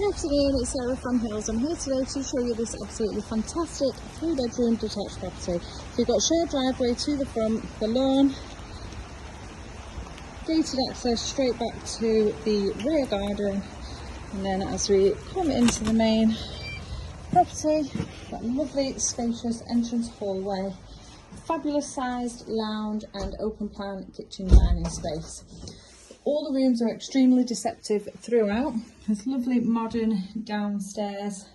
Good afternoon, it's Sarah from Hills. I'm here today to show you this absolutely fantastic 3-bedroom detached property. So you've got a shared driveway to the front, the lawn, gated access straight back to the rear garden, and then as we come into the main property, got a lovely spacious entrance hallway, fabulous sized lounge and open plan kitchen dining space. All the rooms are extremely deceptive throughout. There's lovely modern downstairs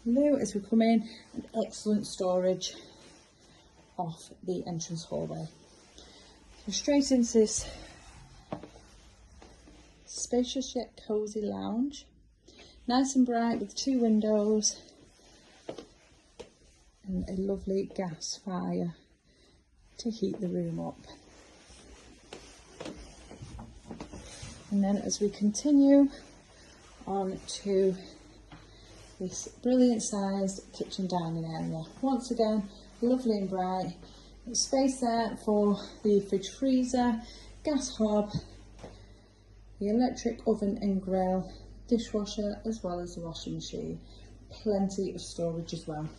loo as we come in, and excellent storage off the entrance hallway. So straight into this spacious yet cosy lounge, nice and bright with 2 windows and a lovely gas fire to heat the room up. And then as we continue on to this brilliant sized kitchen dining area, once again lovely and bright, there's space there for the fridge freezer, gas hob, the electric oven and grill, dishwasher as well as the washing machine, plenty of storage as well.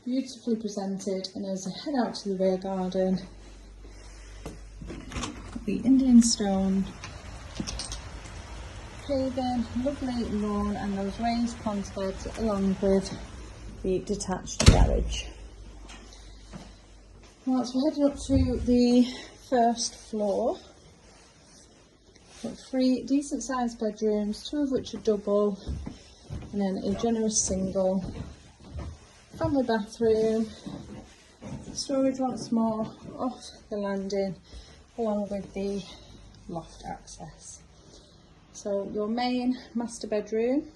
Beautifully presented, and as I head out to the rear garden, the Indian stone paving, lovely lawn and those raised pond beds along with the detached garage. Whilst we're heading up to the first floor, got 3 decent sized bedrooms, 2 of which are double, and then a generous single, family bathroom, storage once more off the landing along with the loft access. So your main master bedroom,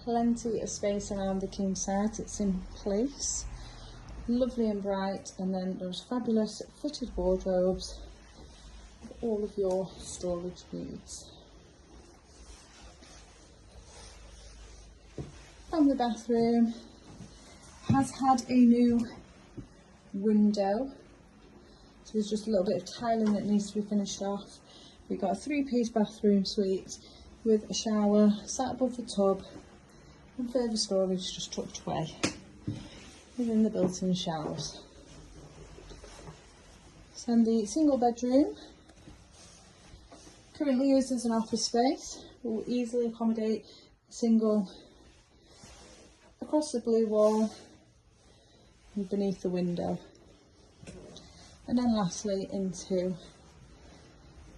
plenty of space around the king size, it's in place, lovely and bright, and then those fabulous fitted wardrobes for all of your storage needs. Family bathroom has had a new window. So there's just a little bit of tiling that needs to be finished off. We've got a 3-piece bathroom suite with a shower sat above the tub and further storage just tucked away within the built-in showers. So in the single bedroom, currently used as an office space, will easily accommodate a single across the blue wall and beneath the window. And then lastly into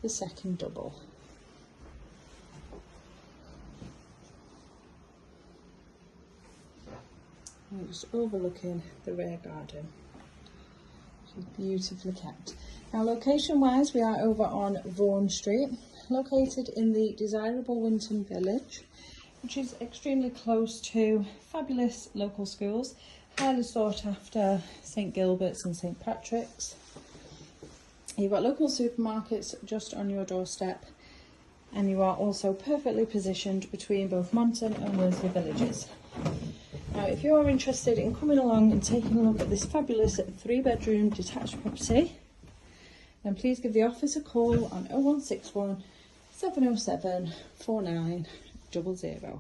the second double. And just overlooking the rear garden, which is beautifully kept. Now location wise, we are over on Vaughan Street, located in the desirable Monton village, which is extremely close to fabulous local schools, highly sought after St Gilbert's and St Patrick's. You've got local supermarkets just on your doorstep, and you are also perfectly positioned between both Monton and Worsley villages. Now if you're interested in coming along and taking a look at this fabulous 3-bedroom detached property, then please give the office a call on 0161 707 4900.